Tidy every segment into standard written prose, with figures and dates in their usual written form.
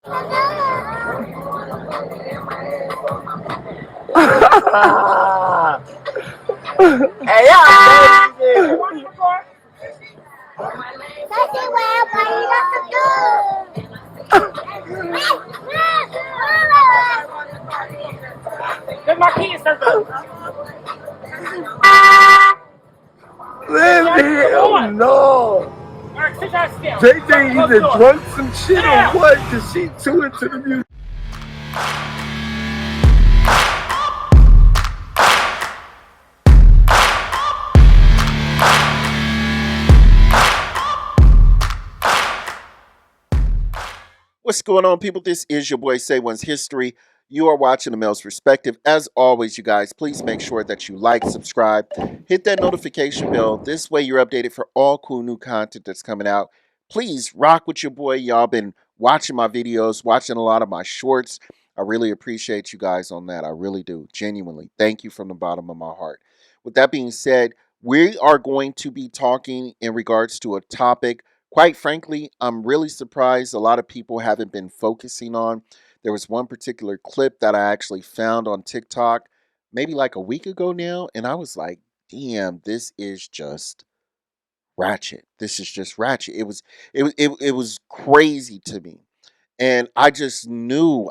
Hey, y'all crazy. Get my keys, Oh no! JJ either drunk some shit or what? Cause she too into the music. What's going on, people? This is your boy Say One's History. You are watching The Male's Perspective. As always, you guys, please make sure that you like, subscribe, hit that notification bell. This way you're updated for all cool new content that's coming out. Please rock with your boy. Y'all been watching my videos, watching a lot of my shorts. I really appreciate you guys on that. I really do. Genuinely. Thank you from the bottom of my heart. With that being said, we are going to be talking in regards to a topic. Quite frankly, I'm really surprised a lot of people haven't been focusing on. There was one particular clip that I actually found on TikTok maybe like a week ago now, and I was like, damn, this is just Ratchet. This is just Ratchet. It was crazy to me. And I just knew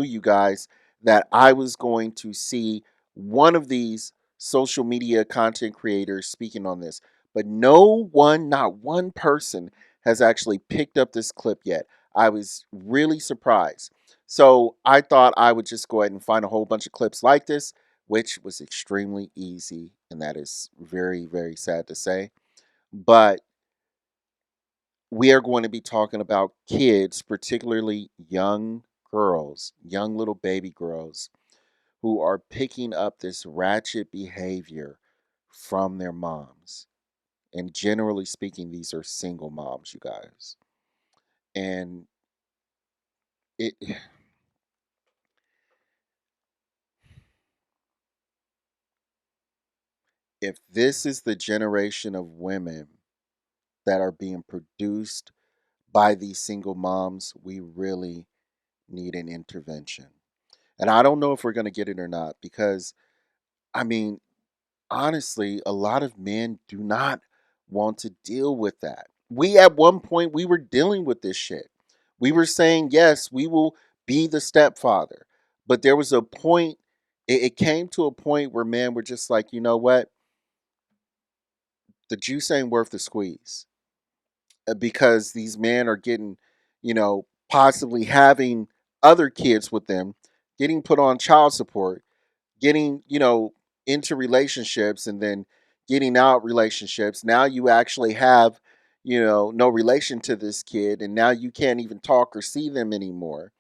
you guys that I was going to see one of these social media content creators speaking on this. But no one, not one person has actually picked up this clip yet. I was really surprised. So I thought I would just go ahead and find a whole bunch of clips like this, which was extremely easy. And that is very, very sad to say. But we are going to be talking about kids, particularly young girls, young little baby girls, who are picking up this ratchet behavior from their moms. And generally speaking, these are single moms, you guys. And it if this is the generation of women that are being produced by these single moms, we really need an intervention. And I don't know if we're going to get it or not because I mean, honestly, a lot of men do not want to deal with that. We at one point we were dealing with this shit. We were saying, yes, we will be the stepfather. But there was a point, it came to a point where men were just like, you know what? The juice ain't worth the squeeze. Because these men are getting, possibly having other kids with them, getting put on child support, getting, into relationships and then getting out relationships. Now you actually have, no relation to this kid and now you can't even talk or see them anymore.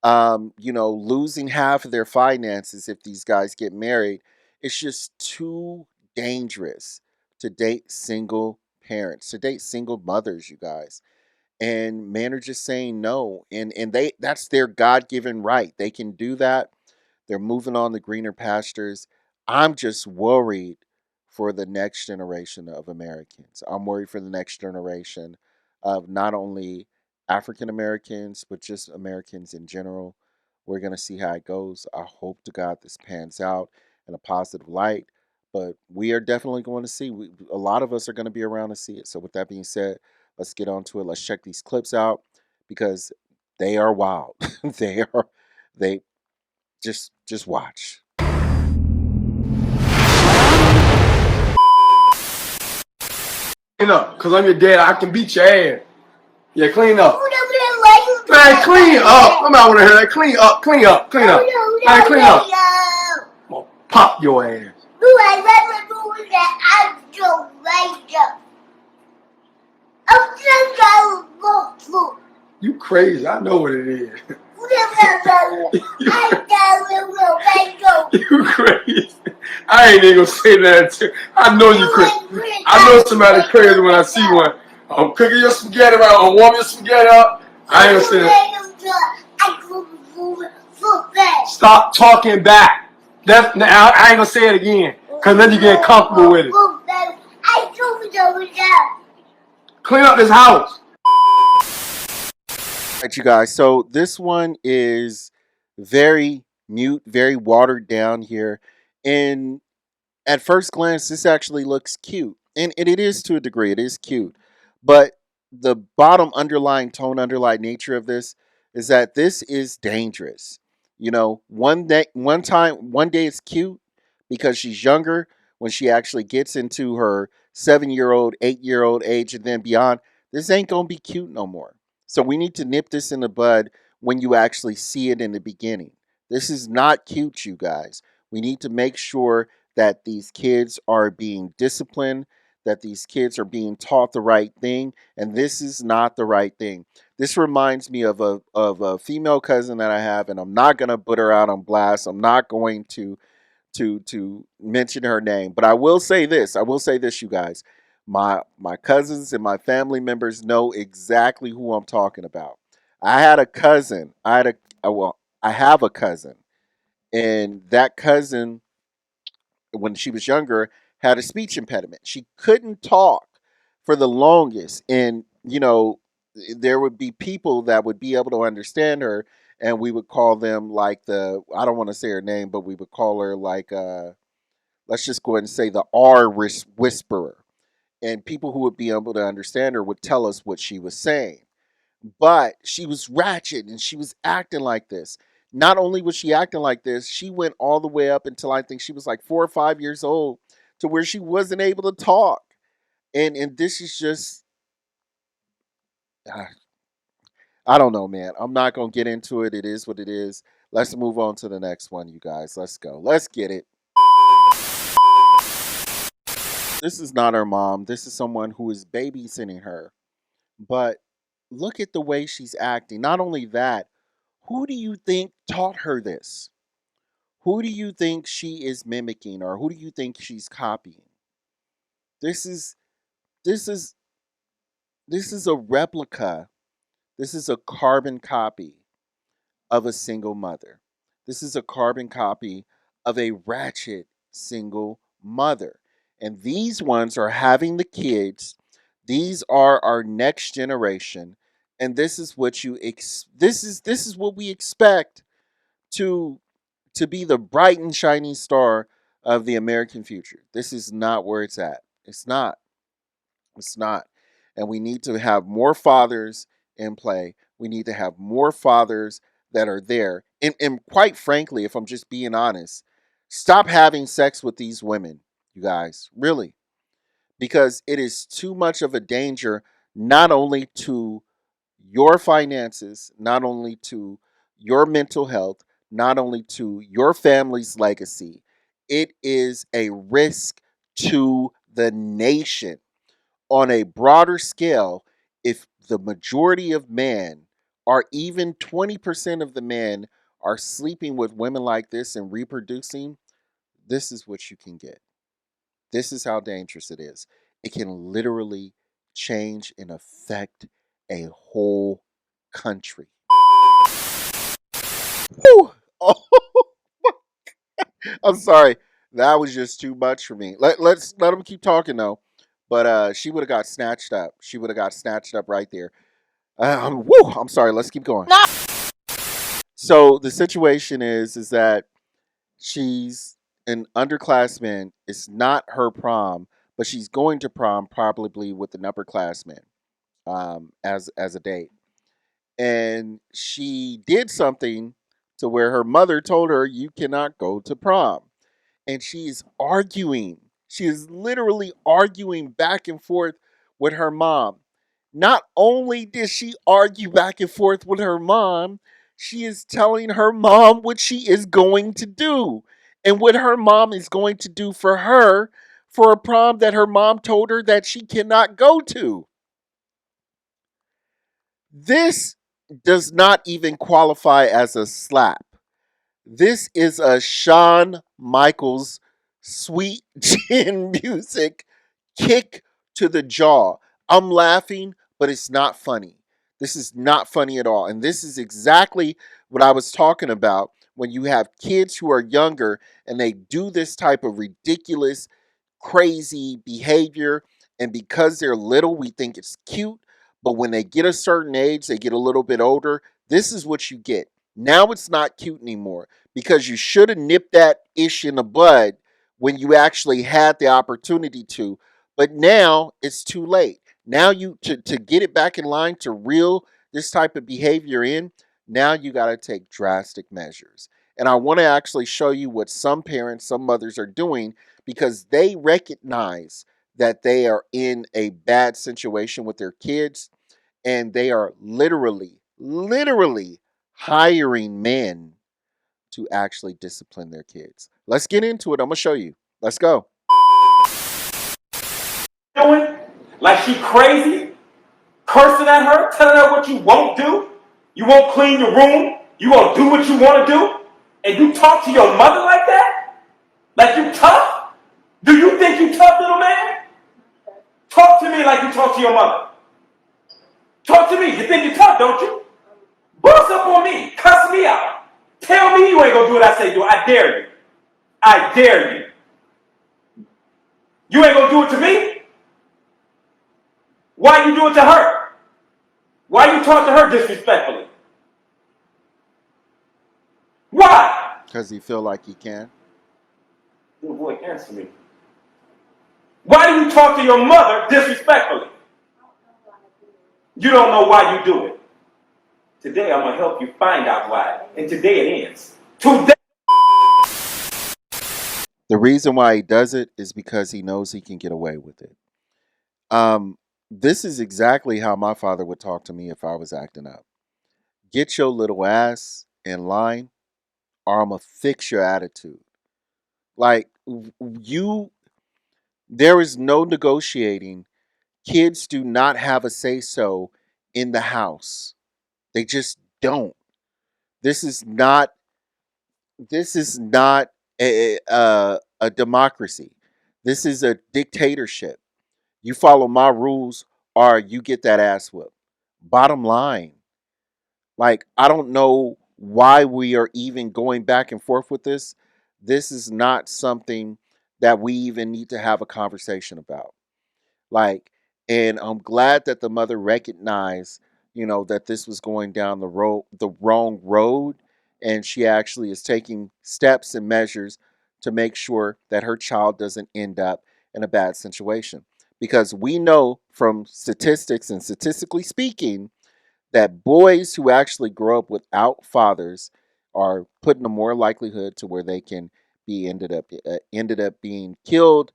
Losing half of their finances if these guys get married. It's just too dangerous to date single parents, to date single mothers, you guys. And men are just saying no. And that's their God-given right. They can do that. They're moving on to greener pastures. I'm just worried for the next generation of Americans. I'm worried for the next generation of not only African Americans, but just Americans in general. We're going to see how it goes. I hope to God this pans out in a positive light. But we are definitely going to see. A lot of us are going to be around to see it. So, with that being said, let's get on to it. Let's check these clips out because they are wild. They just watch. Clean up, cause I'm your dad. I can beat your ass. Yeah, clean up. Man, clean up. I'm out with her. Clean up, clean up, clean up. Man, clean up. I'm gonna pop your ass. You crazy? I know what it is. You crazy? I ain't even gonna say that. I know you crazy. I know somebody crazy when I see one. I'm cooking your spaghetti right. I'm warming your spaghetti up. I ain't gonna say that. Stop talking back. Now I ain't gonna say it again, cause then you get comfortable with it. Clean up this house. right, you guys. So this one is very mute, very watered down here. And at first glance, this actually looks cute. And it is to a degree, it is cute. But the bottom underlying tone, underlying nature of this is that this is dangerous. You know, one day it's cute because she's younger. When she actually gets into her 7 year old, 8 year old age, and then beyond, this ain't gonna be cute no more. So we need to nip this in the bud when you actually see it in the beginning. This is not cute, you guys. We need to make sure that these kids are being disciplined, that these kids are being taught the right thing, and this is not the right thing. This reminds me of a female cousin that I have, and I'm not gonna put her out on blast. I'm not going to mention her name, but I will say this. I will say this, you guys. My cousins and my family members know exactly who I'm talking about. I had a cousin. I have a cousin, and that cousin, when she was younger, had a speech impediment. She couldn't talk for the longest. And, you know, there would be people that would be able to understand her, and we would call them like I don't want to say her name, but we would call her like, let's just go ahead and say the whisperer. And people who would be able to understand her would tell us what she was saying. But she was ratchet and she was acting like this. Not only was she acting like this, she went all the way up until I think she was like 4 or 5 years old to where she wasn't able to talk. And this is just uh, I don't know, man. I'm not gonna get into it. It is what it is. Let's move on to the next one, you guys. Let's go. Let's get it. This is not her mom. This is someone who is babysitting her. But look at the way she's acting. Not only that, who do you think taught her this? Who do you think she is mimicking, or who do you think she's copying? This is this is this is a replica. This is a carbon copy of a single mother. This is a carbon copy of a ratchet single mother. And these ones are having the kids. These are our next generation. And this is what this is what we expect to be the bright and shining star of the American future. This is not where it's at. It's not. It's not. And we need to have more fathers in play. We need to have more fathers that are there. And quite frankly, if I'm just being honest, stop having sex with these women, you guys. Really. Because it is too much of a danger, not only to your finances, not only to your mental health, not only to your family's legacy, it is a risk to the nation. On a broader scale, if the majority of men, or even 20% of the men, are sleeping with women like this and reproducing, this is what you can get. This is how dangerous it is. It can literally change and affect a whole country. Whew. Oh, I'm sorry. That was just too much for me. Let's let him keep talking though. But she would have got snatched up. She would have got snatched up right there. Woo, I'm sorry. Let's keep going. No. So the situation is that she's an underclassman. It's not her prom, but she's going to prom probably with an upperclassman as a date. And she did something to where her mother told her you cannot go to prom. And she is arguing. She is literally arguing back and forth with her mom. Not only did she argue back and forth with her mom, she is telling her mom what she is going to do and what her mom is going to do for her for a prom that her mom told her that she cannot go to. This does not even qualify as a slap. This is a Shawn Michaels sweet chin music kick to the jaw. I'm laughing, but it's not funny. This is not funny at all. And this is exactly what I was talking about when you have kids who are younger and they do this type of ridiculous, crazy behavior. And because they're little, we think it's cute. But when they get a certain age, they get a little bit older, this is what you get. Now it's not cute anymore because you should have nipped that ish in the bud when you actually had the opportunity to. But now it's too late. Now you to get it back in line to reel this type of behavior in, now you got to take drastic measures. And I want to actually show you what some parents, some mothers are doing because they recognize that they are in a bad situation with their kids and they are literally hiring men to actually discipline their kids. Let's get into it. I'm going to show you. Let's go. Doing like she crazy, cursing at her, telling her what you won't do. You won't clean your room. You won't do what you want to do. And you talk to your mother like that? Like you tough? Do you think you tough, little man? Talk to me like you talk to your mother. Talk to me. You think you tough, don't you? Bust up on me. Cuss me out. Tell me you ain't gonna do what I say do. I dare you. I dare you. You ain't gonna do it to me? Why you do it to her? Why you talk to her disrespectfully? Why? Because he feel like he can. Little boy, answer me. Why do you talk to your mother disrespectfully? You don't know why you do it. Today I'm gonna help you find out why. And today it ends. Today. The reason why he does it is because he knows he can get away with it. This is exactly how my father would talk to me if I was acting up. Get your little ass in line or I'm going to fix your attitude. Like, there is no negotiating. Kids do not have a say so in the house. They just don't. This is not, a democracy. This is a dictatorship. You follow my rules or you get that ass whipped. Bottom line. Like, I don't know why we are even going back and forth with this. This is not something that we even need to have a conversation about. Like, and I'm glad that the mother recognized, that this was going down the wrong road, and she actually is taking steps and measures to make sure that her child doesn't end up in a bad situation. Because we know from statistics and statistically speaking, that boys who actually grow up without fathers are put in a more likelihood to where they can be ended up being killed,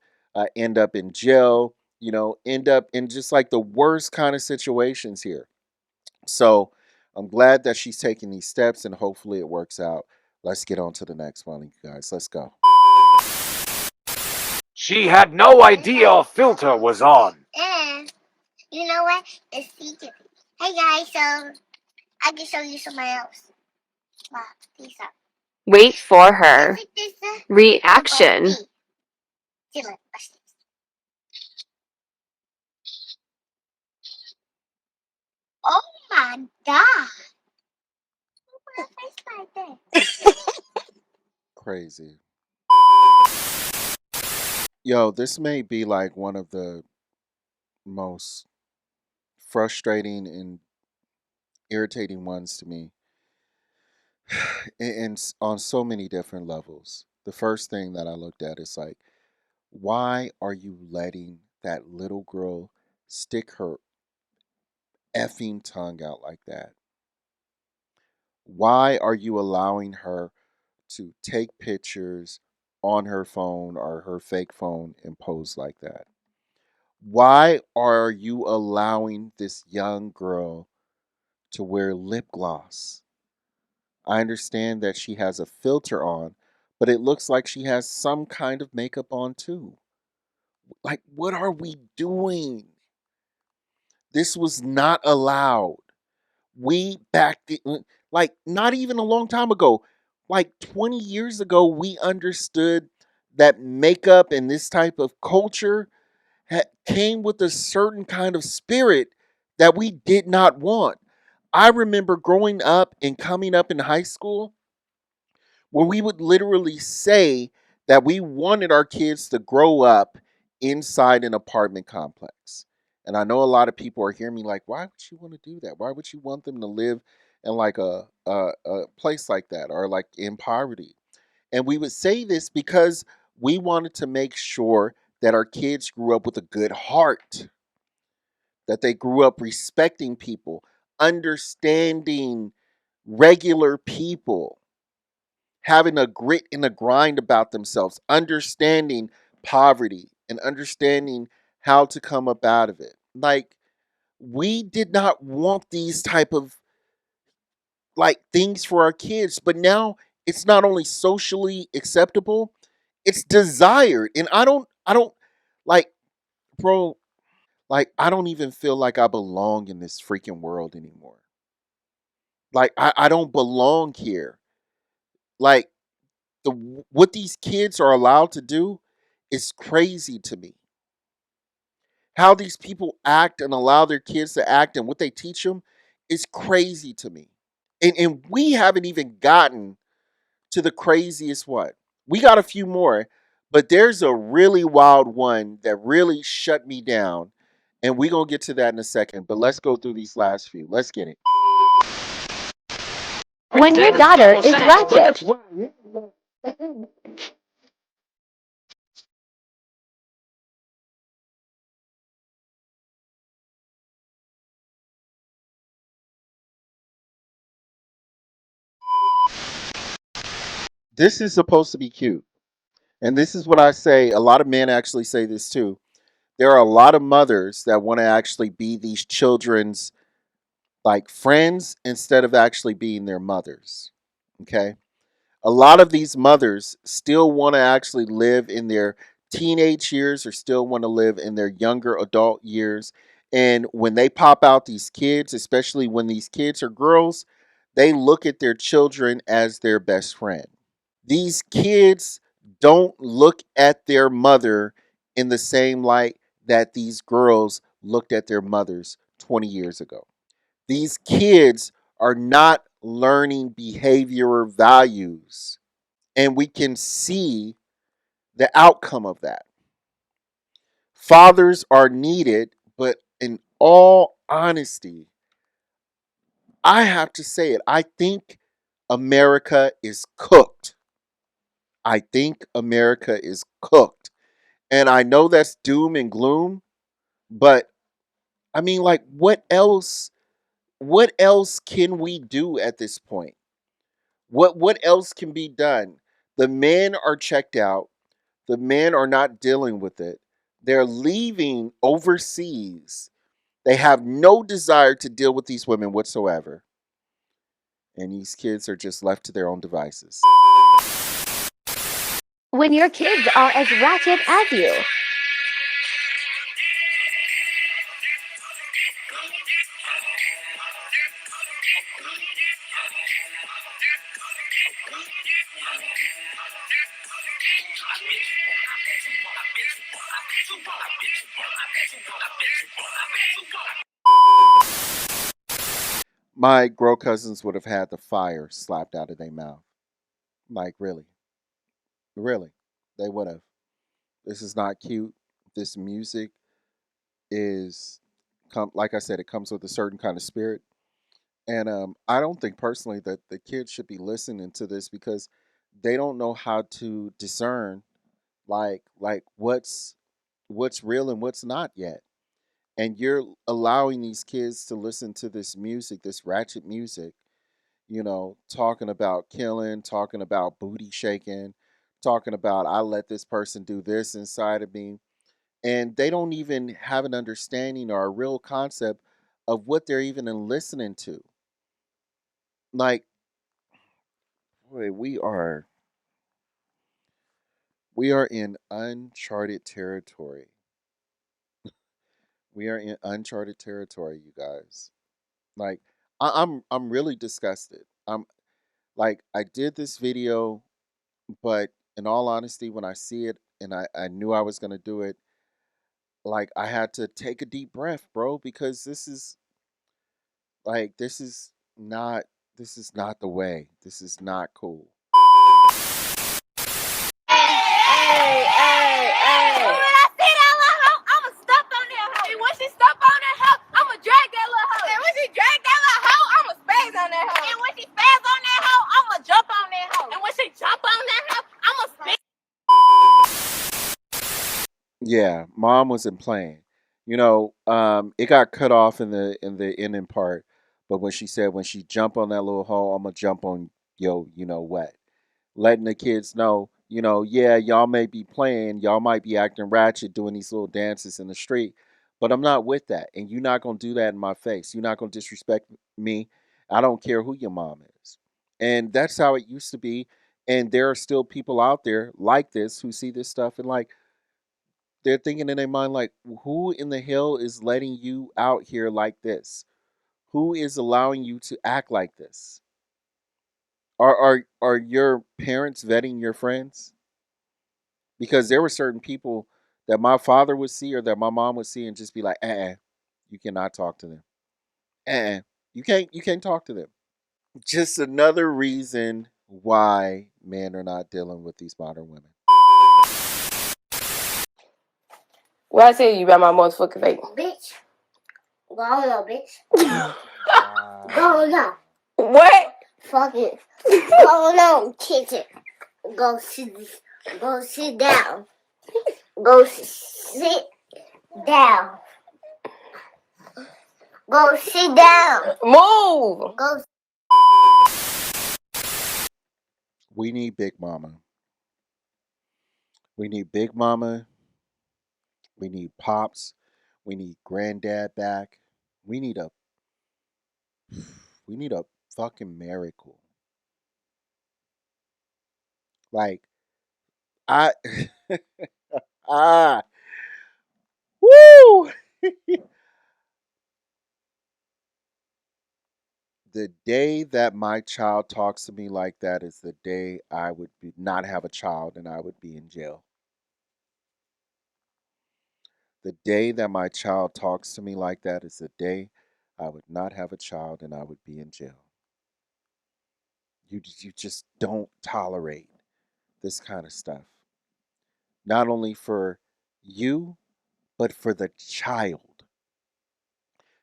end up in jail, end up in just like the worst kind of situations here. So I'm glad that she's taking these steps and hopefully it works out. Let's get on to the next one, you guys. Let's go. She had no idea a filter was on. And you know what? It's secret. Hey guys, so I can show you something else. Wow, these are. Wait for her Look at this, reaction. See, look, watch this. Oh my god! Put a face like that. Crazy. Yo, this may be like one of the most frustrating and irritating ones to me and on so many different levels. The first thing that I looked at is like, why are you letting that little girl stick her effing tongue out like that? Why are you allowing her to take pictures on her phone or her fake phone and pose like that? Why are you allowing this young girl to wear lip gloss? I understand that she has a filter on, but it looks like she has some kind of makeup on too. Like, what are we doing? This was not allowed. We like not even a long time ago, like 20 years ago, we understood that makeup and this type of culture came with a certain kind of spirit that we did not want. I remember growing up and coming up in high school where we would literally say that we wanted our kids to grow up inside an apartment complex. And I know a lot of people are hearing me like, why would you want to do that? Why would you want them to live in like a place like that or like in poverty? And we would say this because we wanted to make sure that our kids grew up with a good heart, that they grew up respecting people, understanding regular people, having a grit and a grind about themselves, understanding poverty and understanding how to come up out of it. Like, we did not want these type of like things for our kids, but now it's not only socially acceptable, it's desired. And I don't like, bro, like I don't even feel like I belong in this freaking world anymore. Like I don't belong here. Like the what these kids are allowed to do is crazy to me. How these people act and allow their kids to act and what they teach them is crazy to me. And we haven't even gotten to the craziest one. We got a few more, but there's a really wild one that really shut me down. And we're going to get to that in a second. But let's go through these last few. Let's get it. When your daughter is Ratchet. This is supposed to be cute. And this is what I say. A lot of men actually say this too. There are a lot of mothers that want to actually be these children's like friends instead of actually being their mothers. Okay. A lot of these mothers still want to actually live in their teenage years or still want to live in their younger adult years. And when they pop out these kids, especially when these kids are girls, they look at their children as their best friend. These kids don't look at their mother in the same light that these girls looked at their mothers 20 years ago. These kids are not learning behavioral values, and we can see the outcome of that. Fathers are needed, but in all honesty, I have to say it. I think America is cooked. I think America is cooked. And I know that's doom and gloom, but I mean, like, what else can we do at this point? What else can be done? The men are checked out. The men are not dealing with it. They're leaving overseas. They have no desire to deal with these women whatsoever. And these kids are just left to their own devices. When your kids are as ratchet as you. My girl cousins would have had the fire slapped out of their mouth. Like, really. Really. They would have. This is not cute. This music is, like I said, it comes with a certain kind of spirit. And I don't think personally that the kids should be listening to this because they don't know how to discern like what's real and what's not yet. And you're allowing these kids to listen to this music, this ratchet music, talking about killing, talking about booty shaking, talking about I let this person do this inside of me. And they don't even have an understanding or a real concept of what they're even listening to. Like, boy, we are in uncharted territory. We are in uncharted territory, you guys. Like, I'm really disgusted. I'm like, I did this video, but in all honesty, when I see it and I knew I was gonna do it, like I had to take a deep breath, bro, because this is not the way. This is not cool. Yeah, mom wasn't playing. It got cut off in the ending part, but when she said when she jump on that little hole, I'm gonna jump on yo, what? Letting the kids know, yeah, y'all may be playing, y'all might be acting ratchet doing these little dances in the street, but I'm not with that. And you're not gonna do that in my face. You're not gonna disrespect me. I don't care who your mom is. And that's how it used to be. And there are still people out there like this who see this stuff and like they're thinking in their mind like, who in the hell is letting you out here like this? Who is allowing you to act like this? Are your parents vetting your friends? Because there were certain people that my father would see or that my mom would see and just be like, you cannot talk to them. You can't talk to them. Just another reason why men are not dealing with these modern women. What I tell you about my motherfucking face? Bitch. Go on, bitch. Go on. What? Fuck it. Go on, kitchen. Go sit. Go sit down. Go sit down. Go sit down. Move. Go. We need Big Mama. We need Big Mama. We need Pops. We need Granddad back. We need a we need a fucking miracle. Like I ah woo the day that my child talks to me like that is the day I would not have a child and I would be in jail. The day that my child talks to me like that is the day I would not have a child and I would be in jail. You just don't tolerate this kind of stuff. Not only for you, but for the child.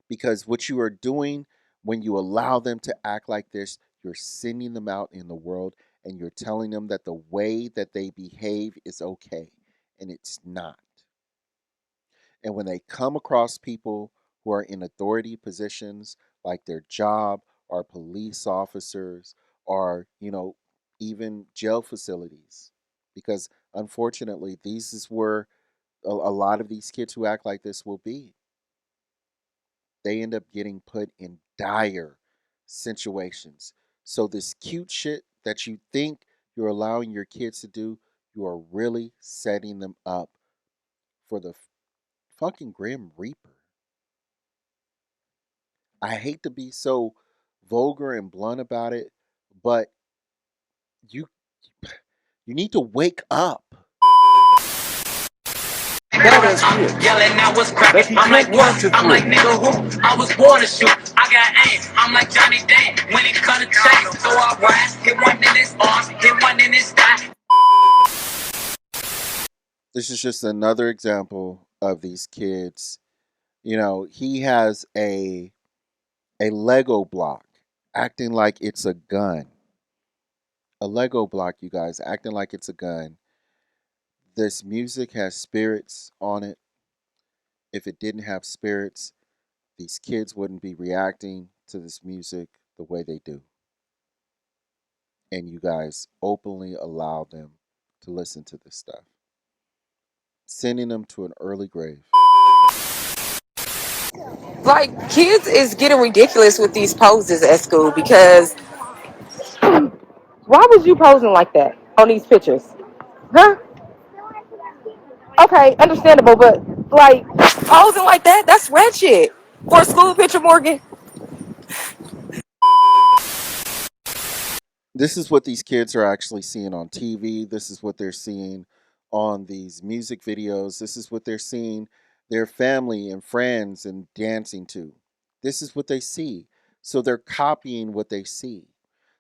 Because what you are doing when you allow them to act like this, you're sending them out in the world and you're telling them that the way that they behave is okay. And it's not. And when they come across people who are in authority positions, like their job, or police officers, or, even jail facilities, because unfortunately, these is where a lot of these kids who act like this will be. They end up getting put in dire situations. So, this cute shit that you think you're allowing your kids to do, you are really setting them up for the fucking Grim Reaper. I hate to be so vulgar and blunt about it, but you you need to wake up. That is shit. Yelling out what's cracking. Becky I'm like, Clinton wants what? to I'm like, quit. nigga, who? I was born to shoot. I got aim. I'm like Johnny Dane. When it cut a check, so I rise. Hit one in his arms, hit one in his thigh. This is just another example of these kids. He has a Lego block acting like it's a gun. A Lego block, you guys, acting like it's a gun. This music has spirits on it. If it didn't have spirits, these kids wouldn't be reacting to this music the way they do. And you guys openly allow them to listen to this stuff, sending them to an early grave. Like, kids is getting ridiculous with these poses at school because why was you posing like that on these pictures? Huh? Okay, understandable, but like posing like that, that's ratchet. For a school picture, Morgan. This is what these kids are actually seeing on TV. This is what they're seeing on these music videos. This is what they're seeing their family and friends and dancing to. This is what they see. So they're copying what they see.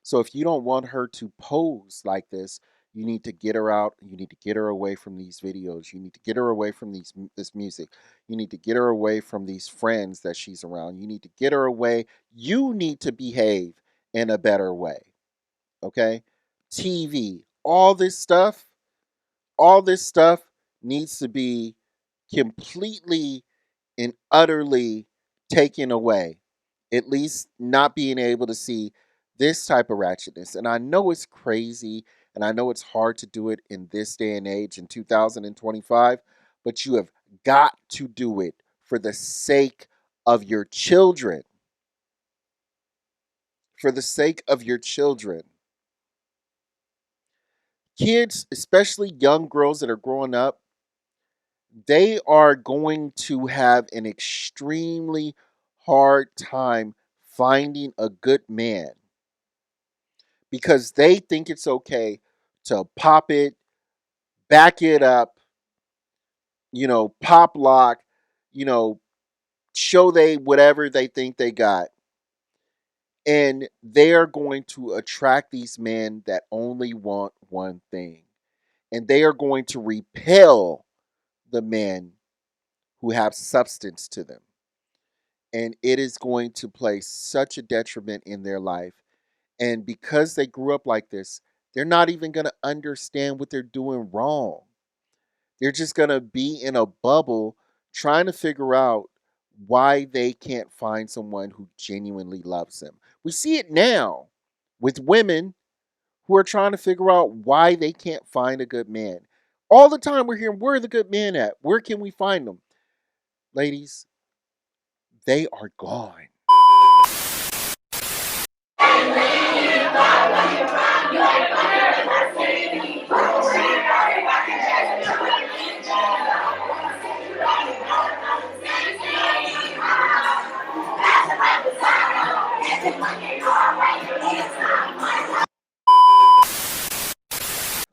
So if you don't want her to pose like this, you need to get her out. You need to get her away from these videos. You need to get her away from this music. You need to get her away from these friends that she's around. You need to get her away. You need to behave in a better way. Okay? TV, all this stuff needs to be completely and utterly taken away, at least not being able to see this type of ratchetness. And I know it's crazy and I know it's hard to do it in this day and age in 2025, but you have got to do it for the sake of your children. For the sake of your children. Kids, especially young girls that are growing up, they are going to have an extremely hard time finding a good man because they think it's okay to pop it, back it up, pop lock, you know, show they whatever they think they got. And they are going to attract these men that only want one thing. And they are going to repel the men who have substance to them. And it is going to place such a detriment in their life. And because they grew up like this, they're not even going to understand what they're doing wrong. They're just going to be in a bubble trying to figure out why they can't find someone who genuinely loves them. We see it now with women who are trying to figure out why they can't find a good man. All the time we're hearing, where are the good men at? Where can we find them? Ladies, they are gone.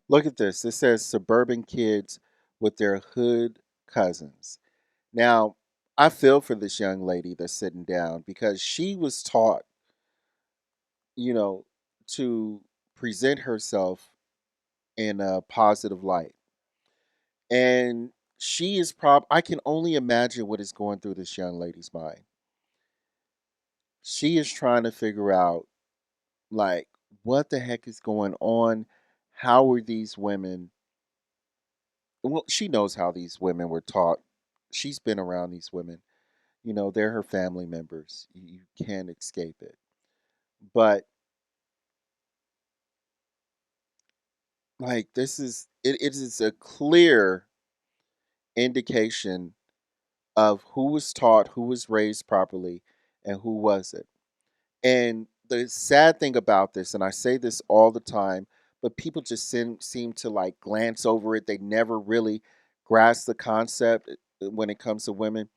Look at this. It says suburban kids with their hood cousins. Now, I feel for this young lady that's sitting down because she was taught, you know, to present herself in a positive light. And she is I can only imagine what is going through this young lady's mind. She is trying to figure out, like, what the heck is going on? How are these women? Well, she knows how these women were taught. She's been around these women. They're her family members. You can't escape it. But like it is a clear indication of who was taught, who was raised properly, and who wasn't. And the sad thing about this, and I say this all the time, but people just seem to like glance over it. They never really grasp the concept when it comes to women.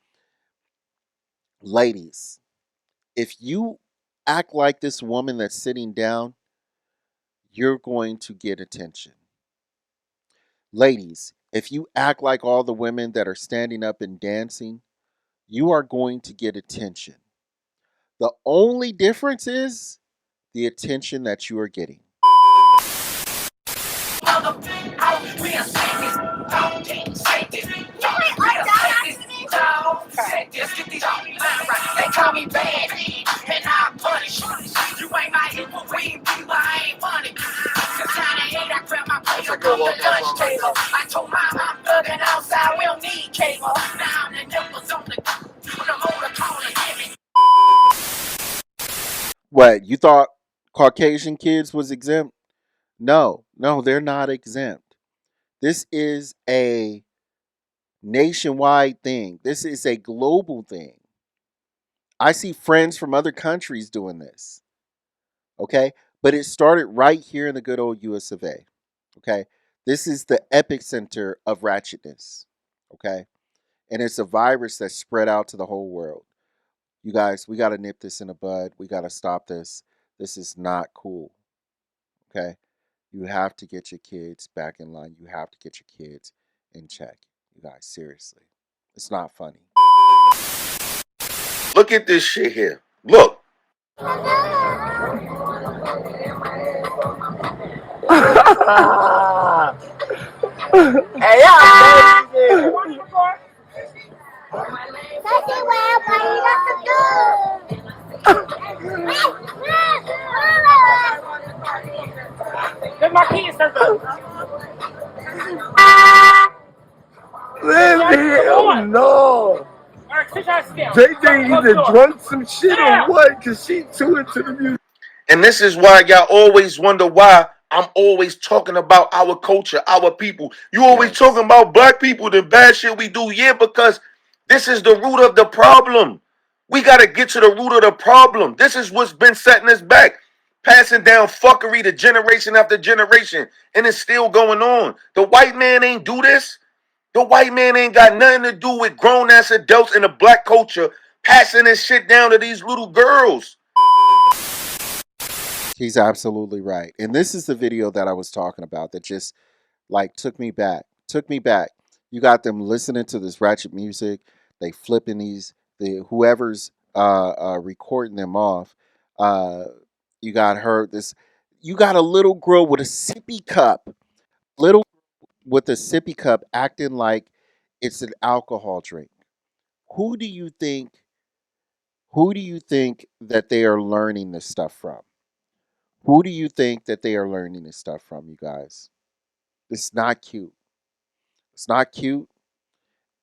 Ladies, if you act like this woman that's sitting down, you're going to get attention. Ladies, if you act like all the women that are standing up and dancing, you are going to get attention. The only difference is the attention that you are getting. They call me bad, and I punish you. You ain't my equal, we ain't people, I ain't money. Since 98, I grabbed my paper from the lunch table. I told mom I'm thugging outside, we don't need cable. Now the nipples on the motor calling. What, you thought Caucasian kids was exempt? No, they're not exempt. This is a nationwide thing. This is a global thing. I see friends from other countries doing this. Okay? But it started right here in the good old US of A. Okay? This is the epicenter of ratchetness. Okay? And it's a virus that's spread out to the whole world. You guys, we got to nip this in the bud. We got to stop this. This is not cool. Okay? You have to get your kids back in line. You have to get your kids in check. You guys, seriously. It's not funny. Look at this shit here. Look. Hey, y'all. Let my kids start. Hell no. JJ either drunk some shit or what, cause she too into the music. And this is why y'all always wonder why I'm always talking about our culture, our people. You always talking about black people, the bad shit we do. Yeah, because this is the root of the problem. We got to get to the root of the problem. This is what's been setting us back. Passing down fuckery to generation after generation. And it's still going on. The white man ain't do this. The white man ain't got nothing to do with grown-ass adults in the black culture passing this shit down to these little girls. He's absolutely right. And this is the video that I was talking about that just like took me back. You got them listening to this ratchet music. They flipping whoever's recording them off. You got you got a little girl with a sippy cup. Acting like it's an alcohol drink. Who do you think that they are learning this stuff from? Who do you think that they are learning this stuff from, you guys? It's not cute. It's not cute.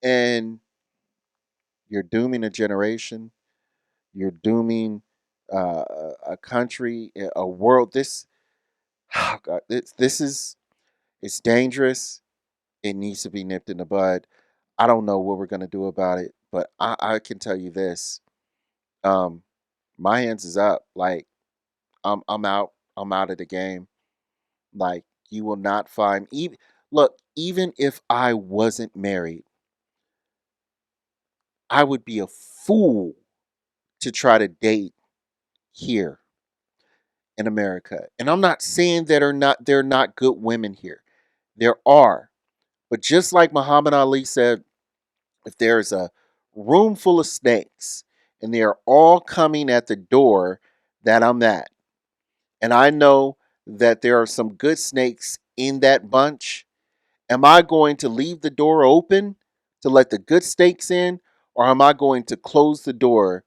And you're dooming a generation. You're dooming a country, a world. Oh God, it's dangerous. It needs to be nipped in the bud. I don't know what we're gonna do about it, but I can tell you this. My hands is up. Like I'm out. I'm out of the game. Like you will not find even if I wasn't married, I would be a fool to try to date here in America. And I'm not saying that there are not good women here. There are. But just like Muhammad Ali said, if there's a room full of snakes and they are all coming at the door that I'm at, and I know that there are some good snakes in that bunch, am I going to leave the door open to let the good snakes in, or am I going to close the door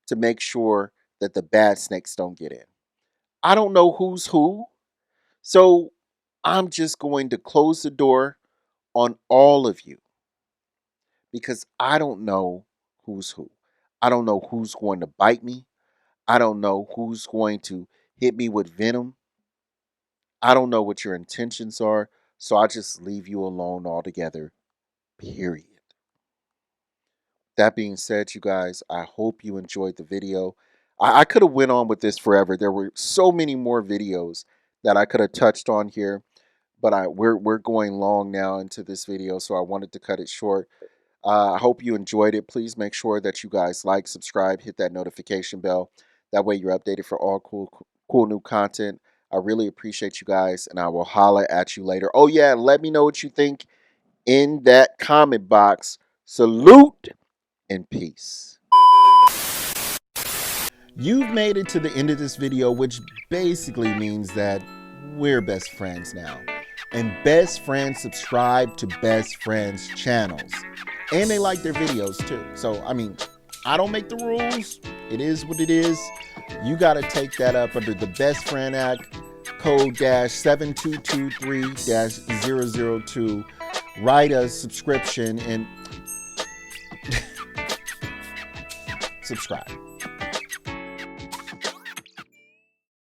to make sure that the bad snakes don't get in? I don't know who's who, so I'm just going to close the door on all of you because I don't know who's who. I don't know who's going to bite me. I don't know who's going to hit me with venom. I don't know what your intentions are, so I just leave you alone altogether, period. That being said, you guys, I hope you enjoyed the video. I could have went on with this forever. There were so many more videos that I could have touched on here, but we're going long now into this video, so I wanted to cut it short. I hope you enjoyed it. Please make sure that you guys like, subscribe, hit that notification bell. That way you're updated for all cool new content. I really appreciate you guys, and I will holler at you later. Oh yeah, let me know what you think in that comment box. Salute and peace. You've made it to the end of this video, which basically means that we're best friends now. And best friends subscribe to best friends channels. And they like their videos too. So, I mean, I don't make the rules. It is what it is. You got to take that up under the Best Friend Act, code -7223-002. Write a subscription and subscribe.